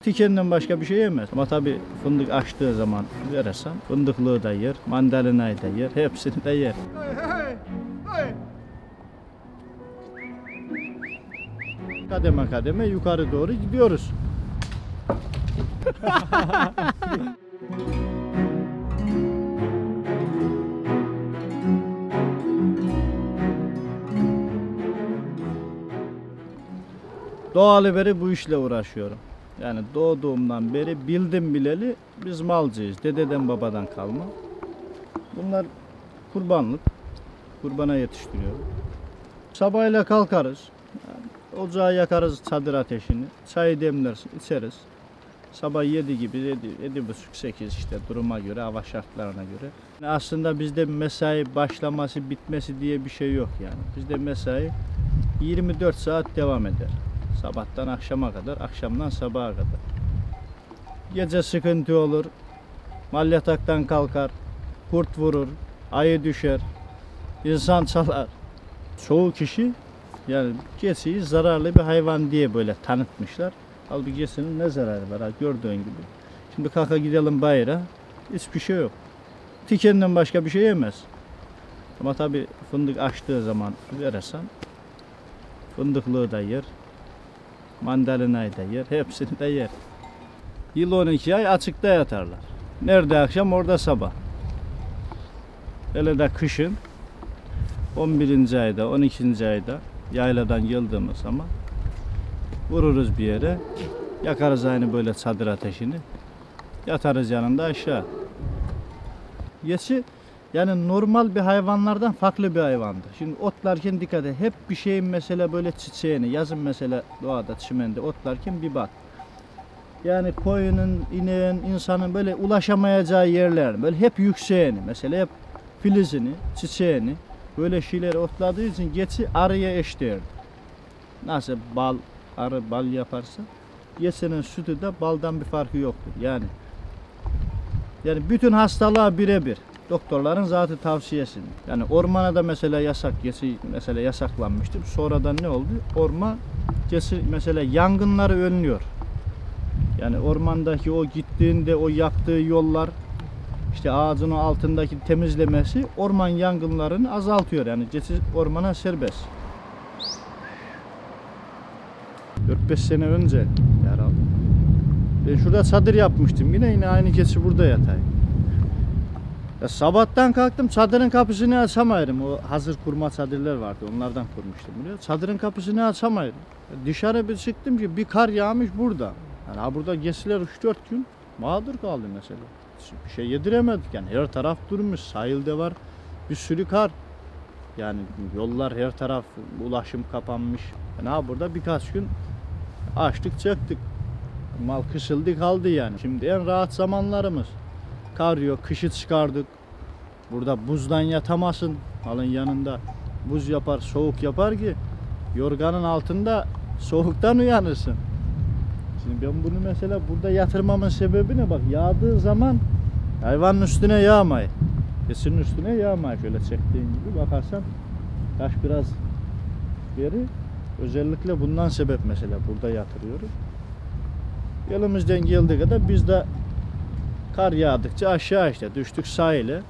Tikenden başka bir şey yemez. Ama tabii fındık açtığı zaman verirsen fındıklığı da yer, mandalinayı da yer, hepsini de yer. Kademe kademe yukarı doğru gidiyoruz. Doğalı beri bu işle uğraşıyorum. Yani doğduğumdan beri bildim bileli biz malcıyız. Dededen babadan kalma. Bunlar kurbanlık. Kurbana yetiştiriyorum. Sabahıyla kalkarız. Yani ocağı yakarız, çadır ateşini. Çayı demleriz, içeriz. Sabah 7 gibi, 7.30-8 işte duruma göre, hava şartlarına göre. Yani aslında bizde mesai başlaması, bitmesi diye bir şey yok yani. Bizde mesai 24 saat devam eder. Sabahtan akşama kadar, akşamdan sabaha kadar. Gece sıkıntı olur, mal yataktan kalkar, kurt vurur, ayı düşer, insan çalar. Çoğu kişi yani gesiyi zararlı bir hayvan diye böyle tanıtmışlar. Halbuki gesinin ne zararı var gördüğün gibi. Şimdi kalka gidelim bayıra, hiçbir şey yok. Tikenden başka bir şey yemez. Ama tabii fındık açtığı zaman verirsen fındıklığı da yer, mandalinayı da yer, hepsini de yer. Yıl 12 ay açıkta yatarlar. Nerede akşam orada sabah. Hele de kışın 11. ayda, 12. ayda yayladan geldiğimiz zaman vururuz bir yere, yakarız aynı böyle çadır ateşini, yatarız yanında aşağı. Gesi yani normal bir hayvanlardan farklı bir hayvandır. Şimdi otlarken dikkat et, hep bir şeyin mesela böyle çiçeğini, yazın mesela doğada, çimende otlarken bir bak. Yani koyunun, ineğin, insanın böyle ulaşamayacağı yerler, böyle hep yükseğini, mesela hep filizini, çiçeğini, böyle şeyleri otladığı için geçi arıya eşdeğer. Nasıl arı bal yaparsa, geçinin sütü de baldan bir farkı yoktur. Yani bütün hastalığa birebir. Doktorların zaten tavsiyesi. Yani ormana da mesela geçi mesela yasaklanmıştır. Sonradan ne oldu? Orman geçi mesela yangınları önlüyor. Yani ormandaki o gittiğinde o yaktığı yollar, işte ağacın altındaki temizlemesi orman yangınlarını azaltıyor. Yani geçi ormana serbest. 4-5 sene önce herhalde. Ben şurada çadır yapmıştım. Yine aynı keçi burada yatayım. Ya sabahtan kalktım, çadırın kapısını açamayırım. O hazır kurma çadırlar vardı, onlardan kurmuştum buraya. Çadırın kapısını açamayırım. Dışarı bir çıktım ki bir kar yağmış burada. Yani burada geçiler 3-4 gün mağdur kaldı mesela. Bir şey yediremedik yani, her taraf durmuş, sahilde var bir sürü kar. Yani yollar her taraf, ulaşım kapanmış. Yani burada birkaç gün açtık çektik. Mal kısıldı kaldı yani. Şimdi en rahat zamanlarımız. Kar yok, kışı çıkardık. Burada buzdan yatamasın. Malın yanında buz yapar, soğuk yapar ki yorganın altında soğuktan uyanırsın. Şimdi ben bunu mesela burada yatırmamın sebebi ne? Bak, yağdığı zaman hayvanın üstüne yağmayın. Kesinin üstüne yağmayın. Şöyle çektiğin gibi bakarsan taş biraz geri. Özellikle bundan sebep mesela burada yatırıyoruz. Elimizden geldiği kadar biz de kar yağdıkça aşağı işte düştük sahile.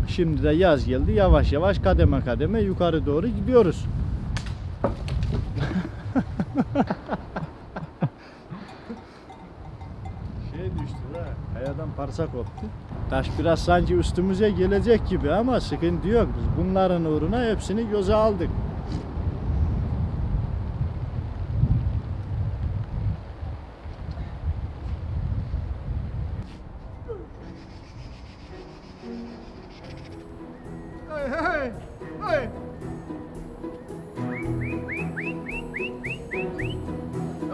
Şimdi de yaz geldi, yavaş yavaş kademe kademe yukarı doğru gidiyoruz. Düştü ha. Kayadan parça koptu. Taş biraz sanki üstümüze gelecek gibi ama sıkıntı yok. Biz bunların uğruna hepsini göze aldık. Hey, hey, hey.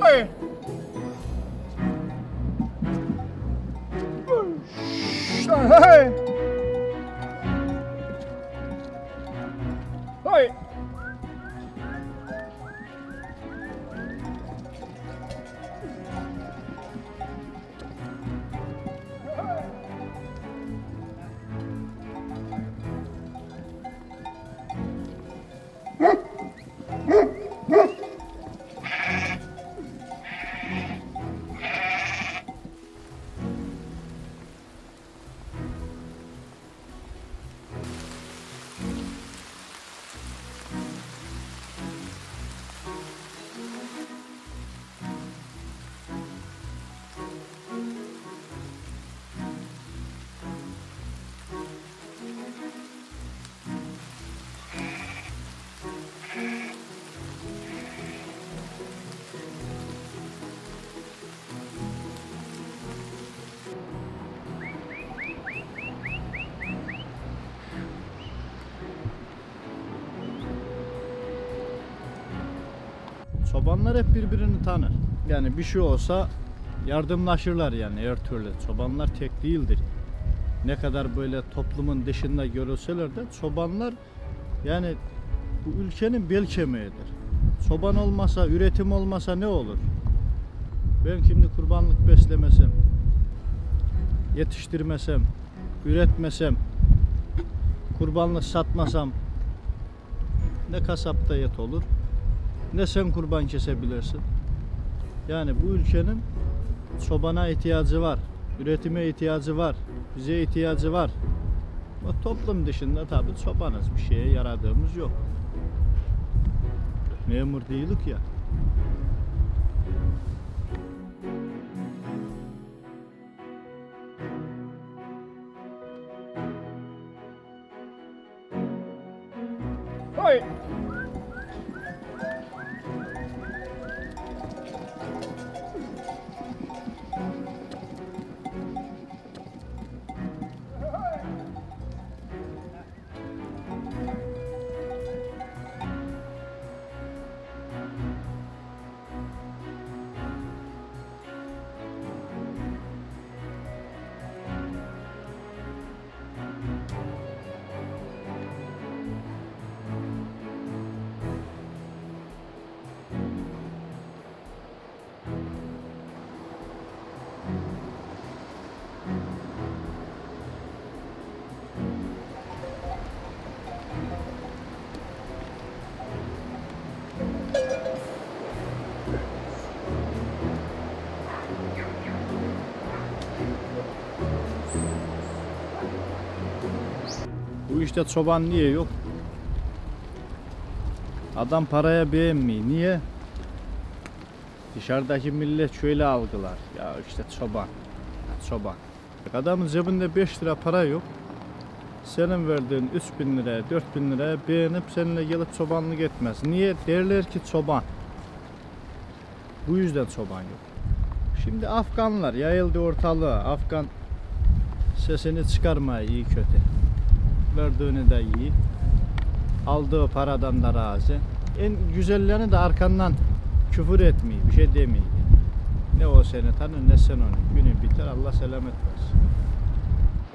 Hey. Hey. Hey. Çobanlar hep birbirini tanır. Yani bir şey olsa yardımlaşırlar yani her türlü. Çobanlar tek değildir. Ne kadar böyle toplumun dışında görülseler de çobanlar yani bu ülkenin bel kemiğidir. Çoban olmasa, üretim olmasa ne olur? Ben şimdi kurbanlık beslemesem, yetiştirmesem, üretmesem, kurbanlık satmasam ne kasapta et olur, ne sen kurban kesebilirsin. Yani bu ülkenin çobana ihtiyacı var, üretime ihtiyacı var, bize ihtiyacı var. Ama toplum dışında tabii çobanız, bir şeye yaradığımız yok. Memur değilik ya. Oy! Bu işte çoban niye yok? Adam paraya beğenmiyor. Niye? Dışarıdaki millet şöyle algılar. Ya işte çoban. Ya çoban. Adamın cebinde 5 lira para yok. Senin verdiğin 3.000 liraya, 4.000 liraya beğenip seninle gelip çobanlık etmez. Niye? Derler ki çoban. Bu yüzden çoban yok. Şimdi Afganlar yayıldı ortalığa. Afgan sesini çıkarmaya iyi kötü. Verdiğini de iyi. Aldığı paradan da razı. En güzellerini de arkandan küfür etmeyi, bir şey demeyi. Ne o seni tanır ne sen onu. Günü biter, Allah selamet versin.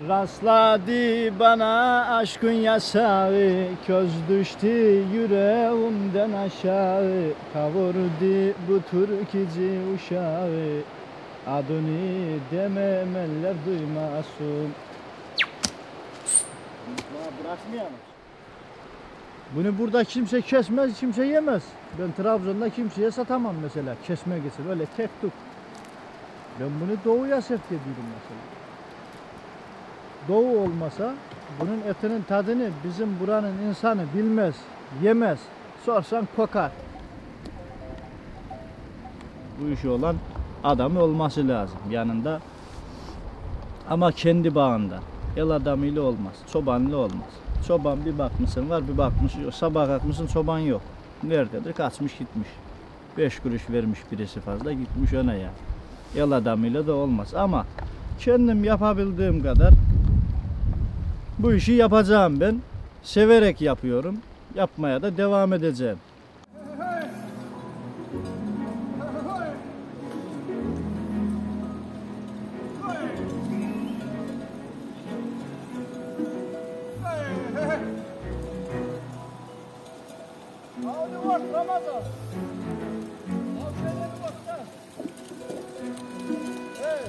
Rastladı bana aşkın yasağı, köz düştü yüreğimden aşağı, kavurdu bu türkücü uşağı, adını dememeller duymasın. Bırakmayalım. Bunu burada kimse kesmez, kimse yemez. Ben Trabzon'da kimseye satamam mesela kesme gitsin. Öyle tek tük. Ben bunu doğuya sevk ediyorum mesela. Doğu olmasa bunun etinin tadını bizim buranın insanı bilmez, yemez. Sorsan kokar. Bu işi olan adamı olması lazım yanında. Ama kendi bağında. El adamıyla olmaz, çobanlı olmaz. Çoban bir bakmışsın var, bir bakmışsın yok. Sabah kalkmışsın çoban yok. Nerededir? Kaçmış gitmiş. 5 kuruş vermiş birisi fazla gitmiş öne ya. El adamıyla da olmaz ama kendim yapabildiğim kadar bu işi yapacağım ben. Severek yapıyorum. Yapmaya da devam edeceğim. Hadi bak Ramazan. Aferin bak sen. Evet.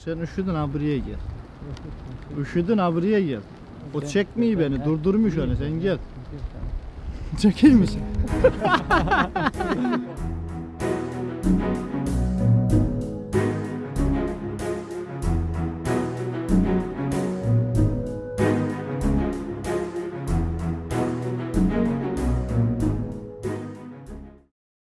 Sen üşüdün ha buraya gel. Üşüdün ha buraya gel. O çekmeyi beni durdurmuş onu sen gel. Çekeyim misin?